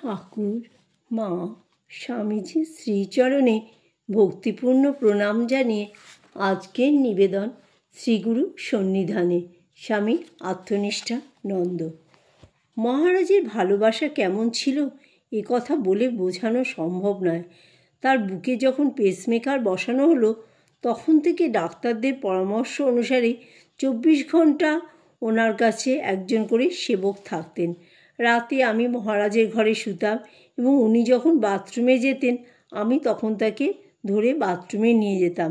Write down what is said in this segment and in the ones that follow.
ঠাকুর, মা, স্বামীজির শ্রীচরণে ভক্তিপূর্ণ প্রণাম জানিয়ে আজকের নিবেদন শ্রীগুরু সন্নিধানে স্বামী আত্মনিষ্ঠানন্দ। মহারাজের ভালোবাসা কেমন ছিল এ কথা বলে বোঝানো সম্ভব নয়। তার বুকে যখন পেসমেকার বসানো হলো তখন থেকে ডাক্তারদের পরামর্শ অনুসারে 24 ঘন্টা ওনার কাছে একজন করে সেবক থাকতেন। রাতে আমি মহারাজের ঘরে শুতাম এবং উনি যখন বাথরুমে যেতেন আমি তখন তাকে ধরে বাথরুমে নিয়ে যেতাম।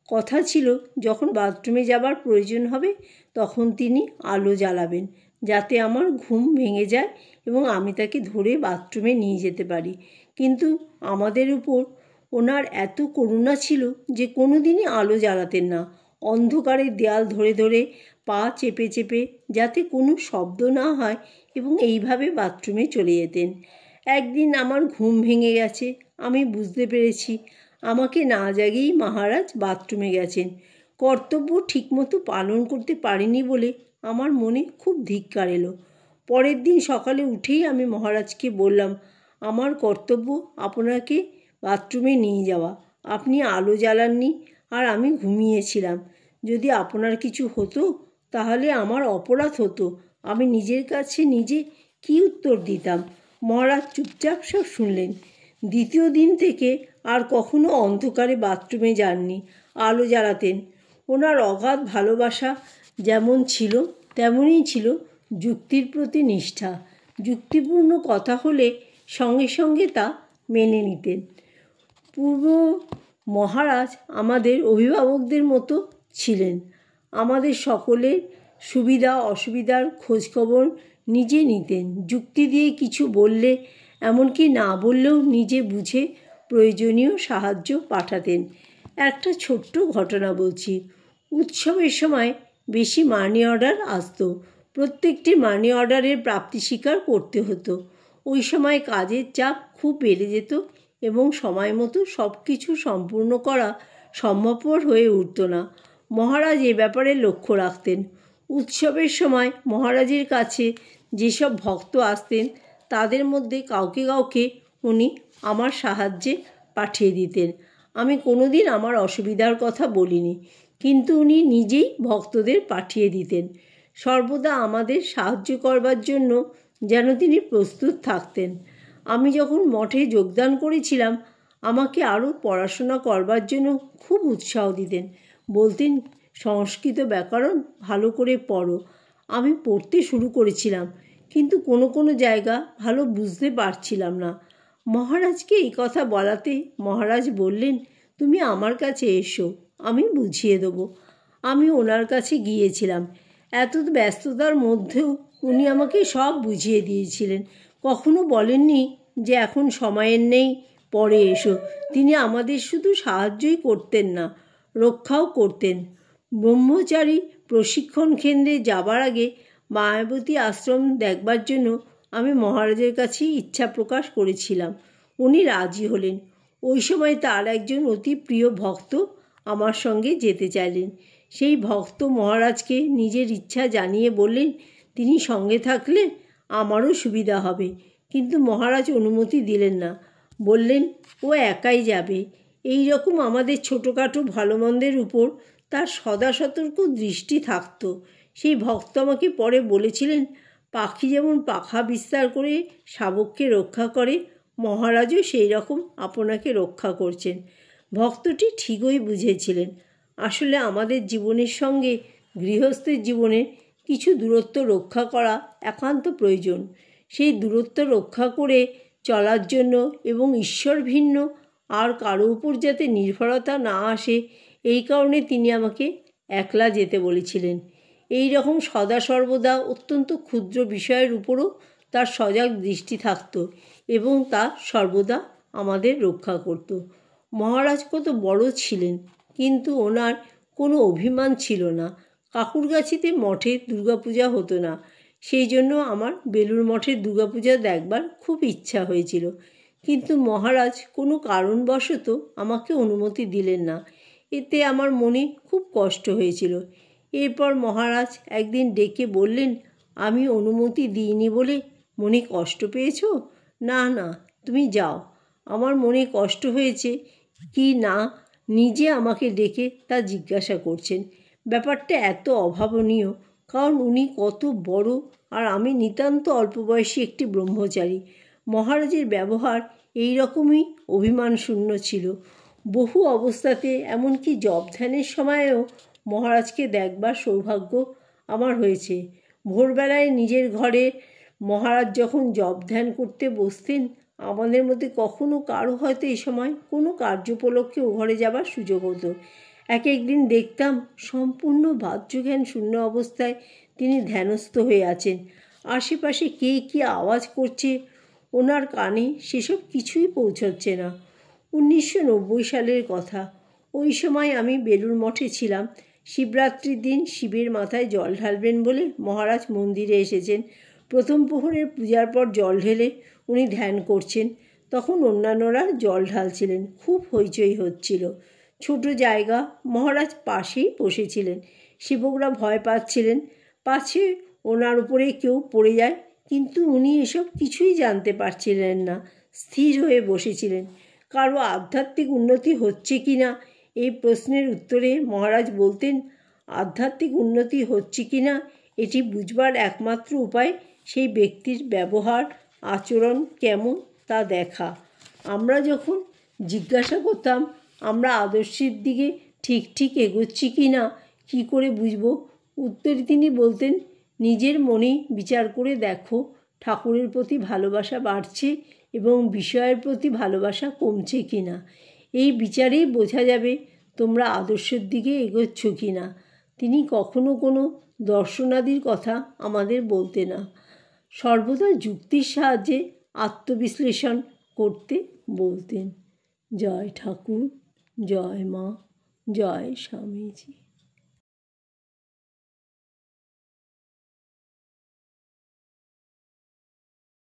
কথা ছিল যখন বাথরুমে যাবার প্রয়োজন হবে তখন তিনি আলো জ্বালাবেন যাতে আমার ঘুম ভেঙে যায় এবং আমি তাকে ধরে বাথরুমে নিয়ে যেতে পারি। কিন্তু আমাদের উপর ওনার এত করুণা ছিল যে কোনো দিনই আলো জ্বালাতেন না। অন্ধকারের দেয়াল ধরে ধরে পা চেপে চেপে যাতে কোনো শব্দ না হয় এবং এইভাবে বাথরুমে চলে যেতেন। একদিন আমার ঘুম ভেঙে গেছে, আমি বুঝতে পেরেছি আমাকে না জাগিয়েই মহারাজ বাথরুমে গেছেন। কর্তব্য ঠিকমতো পালন করতে পারিনি বলে আমার মনে খুব ধিক্কার এলো। পরের দিন সকালে উঠেই আমি মহারাজকে বললাম, আমার কর্তব্য আপনাকে বাথরুমে নিয়ে যাওয়া, আপনি আলো জ্বালাননি আর আমি ঘুমিয়েছিলাম। যদি আপনার কিছু হতো তাহলে আমার অপরাধ হতো। আমি নিজের কাছে নিজে কী উত্তর দিতাম? মহারাজ চুপচাপ সব শুনলেন। দ্বিতীয় দিন থেকে আর কখনো অন্ধকারে বাথরুমে যাননি, আলো জ্বালাতেন। ওনার অগাধ ভালোবাসা যেমন ছিল তেমনই ছিল যুক্তির প্রতি নিষ্ঠা। যুক্তিপূর্ণ কথা হলে সঙ্গে সঙ্গে তা মেনে নিতেন। পূর্ব মহারাজ আমাদের অভিভাবকদের মতো ছিলেন। আমাদের সকলের সুবিধা অসুবিধার খোঁজখবর নিজে নিতেন। যুক্তি দিয়ে কিছু বললে, এমনকি না বললেও নিজে বুঝে প্রয়োজনীয় সাহায্য পাঠাতেন। একটা ছোট্ট ঘটনা বলছি। উৎসবের সময় বেশি মানি অর্ডার আসতো। প্রত্যেকটি মানি অর্ডারের প্রাপ্তি স্বীকার করতে হতো। ওই সময় কাজের চাপ খুব বেড়ে যেত এবং সময় মতো সব কিছু সম্পূর্ণ করা সম্ভবপর হয়ে উঠত না। মহারাজ এ ব্যাপারে লক্ষ্য রাখতেন। উৎসবের সময় মহারাজের কাছে যেসব ভক্ত আসতেন তাদের মধ্যে কাউকে কাউকে উনি আমার সাহায্যে পাঠিয়ে দিতেন। আমি কোনোদিন আমার অসুবিধার কথা বলিনি, কিন্তু উনি নিজেই ভক্তদের পাঠিয়ে দিতেন। সর্বদা আমাদের সাহায্য করবার জন্য যেন তিনি প্রস্তুত থাকতেন। আমি যখন মঠে যোগদান করেছিলাম আমাকে আরও পড়াশোনা করবার জন্য খুব উৎসাহ দিতেন। বলতেন, সংস্কৃত ব্যাকরণ ভালো করে পড়ো। আমি পড়তে শুরু করেছিলাম, কিন্তু কোনো কোনো জায়গা ভালো বুঝতে পারছিলাম না। মহারাজকে এই কথা বলাতে মহারাজ বললেন, তুমি আমার কাছে এসো, আমি বুঝিয়ে দেবো। আমি ওনার কাছে গিয়েছিলাম। এত ব্যস্ততার মধ্যেও উনি আমাকে সব বুঝিয়ে দিয়েছিলেন। কখনো বলেননি যে এখন সময়ের নেই, পরে এসো। তিনি আমাদের শুধু সাহায্যই করতেন না, রক্ষাও করতেন। ব্রহ্মচারী প্রশিক্ষণ কেন্দ্রে যাবার আগে মায়াবতী আশ্রম দেখবার জন্য আমি মহারাজের কাছে ইচ্ছা প্রকাশ করেছিলাম। উনি রাজি হলেন। ওই সময় তার একজন অতি প্রিয় ভক্ত আমার সঙ্গে যেতে চাইলেন। সেই ভক্ত মহারাজকে নিজের ইচ্ছা জানিয়ে বললেন, তিনি সঙ্গে থাকলে আমারও সুবিধা হবে। কিন্তু মহারাজ অনুমতি দিলেন না। বললেন, ও একাই যাবে। এই রকম আমাদের ছোটোখাটো ভালো মন্দের উপর তার সদা সতর্ক দৃষ্টি থাকত। সেই ভক্ত আমাকে পরে বলেছিলেন, পাখি যেমন পাখা বিস্তার করে শাবককে রক্ষা করে, মহারাজও সেই রকম আপনাকে রক্ষা করছেন। ভক্তটি ঠিকই বুঝেছিলেন। আসলে আমাদের জীবনের সঙ্গে গৃহস্থের জীবনের কিছু দূরত্ব রক্ষা করা একান্ত প্রয়োজন। সেই দূরত্ব রক্ষা করে চলার জন্য এবং ঈশ্বর ভিন্ন আর কারো উপর যাতে নির্ভরতা না আসে, এই কারণে তিনি আমাকে একলা যেতে বলেছিলেন। এই রকম সদা সর্বদা অত্যন্ত ক্ষুদ্র বিষয়ের উপরও তার সজাগ দৃষ্টি থাকত এবং তা সর্বদা আমাদের রক্ষা করত। মহারাজ কত বড় ছিলেন, কিন্তু ওনার কোনো অভিমান ছিল না। কাকুরগাছিতে মঠে দুর্গাপূজা হতো না, সেই জন্য আমার বেলুড় মঠের দুর্গাপূজা দেখবার খুব ইচ্ছা হয়েছিল। কিন্তু মহারাজ কোনো কারণবশত আমাকে অনুমতি দিলেন না। এতে আমার মনে খুব কষ্ট হয়েছিল। এরপর মহারাজ একদিন ডেকে বললেন, আমি অনুমতি দিইনি বলে মনে কষ্ট পেয়েছো? না না, তুমি যাও। আমার মনে কষ্ট হয়েছে কি না নিজে আমাকে ডেকে তা জিজ্ঞাসা করছেন। ব্যাপারটা এত অভাবনীয়, কারণ উনি কত বড় আর আমি নিতান্ত অল্পবয়সী একটি ব্রহ্মচারী। মহারাজের ব্যবহার এই রকমই অভিমানশূন্য ছিল। বহু অবস্থাতে, এমনকি জপ ধ্যানের সময়েও মহারাজকে দেখবার সৌভাগ্য আমার হয়েছে। ভোরবেলায় নিজের ঘরে মহারাজ যখন জপ ধ্যান করতে বসতেন, আমাদের মধ্যে কখনো কারো হয়তো এই সময় কোনো কার্যোপলক্ষে ও ঘরে যাবার সুযোগ হতো। এক একদিন দেখতাম সম্পূর্ণ বাহ্যজ্ঞান শূন্য অবস্থায় তিনি ধ্যানস্থ হয়ে আছেন। আশেপাশে কে কী আওয়াজ করছে ওনার কানে সেসব কিছুই পৌঁছচ্ছে না। 1990 সালের কথা। ওই সময় আমি বেলুড় মঠে ছিলাম। শিবরাত্রির দিন শিবের মাথায় জল ঢালবেন বলে মহারাজ মন্দিরে এসেছেন। প্রথম প্রহরের পূজার পর জল ঢেলে উনি ধ্যান করছেন। তখন অন্যান্যরা জল ঢালছিলেন। খুব হইচই হচ্ছিল। ছোট জায়গা, মহারাজ পাশেই বসেছিলেন। সেবকরা ভয় পাচ্ছিলেন পাছে ওনার উপরে কেউ পড়ে যায়, কিন্তু উনি এসব কিছুই জানতে পারছিলেন না। স্থির হয়ে বসেছিলেন। কারো আধ্যাত্মিক উন্নতি হচ্ছে কি না এই প্রশ্নের উত্তরে মহারাজ বলতেন, আধ্যাত্মিক উন্নতি হচ্ছে কি না এটি বুঝবার একমাত্র উপায় সেই ব্যক্তির ব্যবহার আচরণ কেমন তা দেখা। আমরা যখন জিজ্ঞাসা করতাম আমরা আদর্শের দিকে ঠিক ঠিক এগোচ্ছি কি না কী করে বুঝব, উত্তরে তিনি বলতেন, নিজের মনেই বিচার করে দেখো ঠাকুরের প্রতি ভালোবাসা বাড়ছে এবং বিষয়ের প্রতি ভালোবাসা কমছে কি না। এই বিচারেই বোঝা যাবে তোমরা আদর্শের দিকে এগোচ্ছ কি না। তিনি কখনো কোনো দর্শনাদির কথা আমাদের বলতে না, সর্বদা যুক্তির সাহায্যে আত্মবিশ্লেষণ করতে বলতেন। জয় ঠাকুর, জয় মা, জয় স্বামীজি।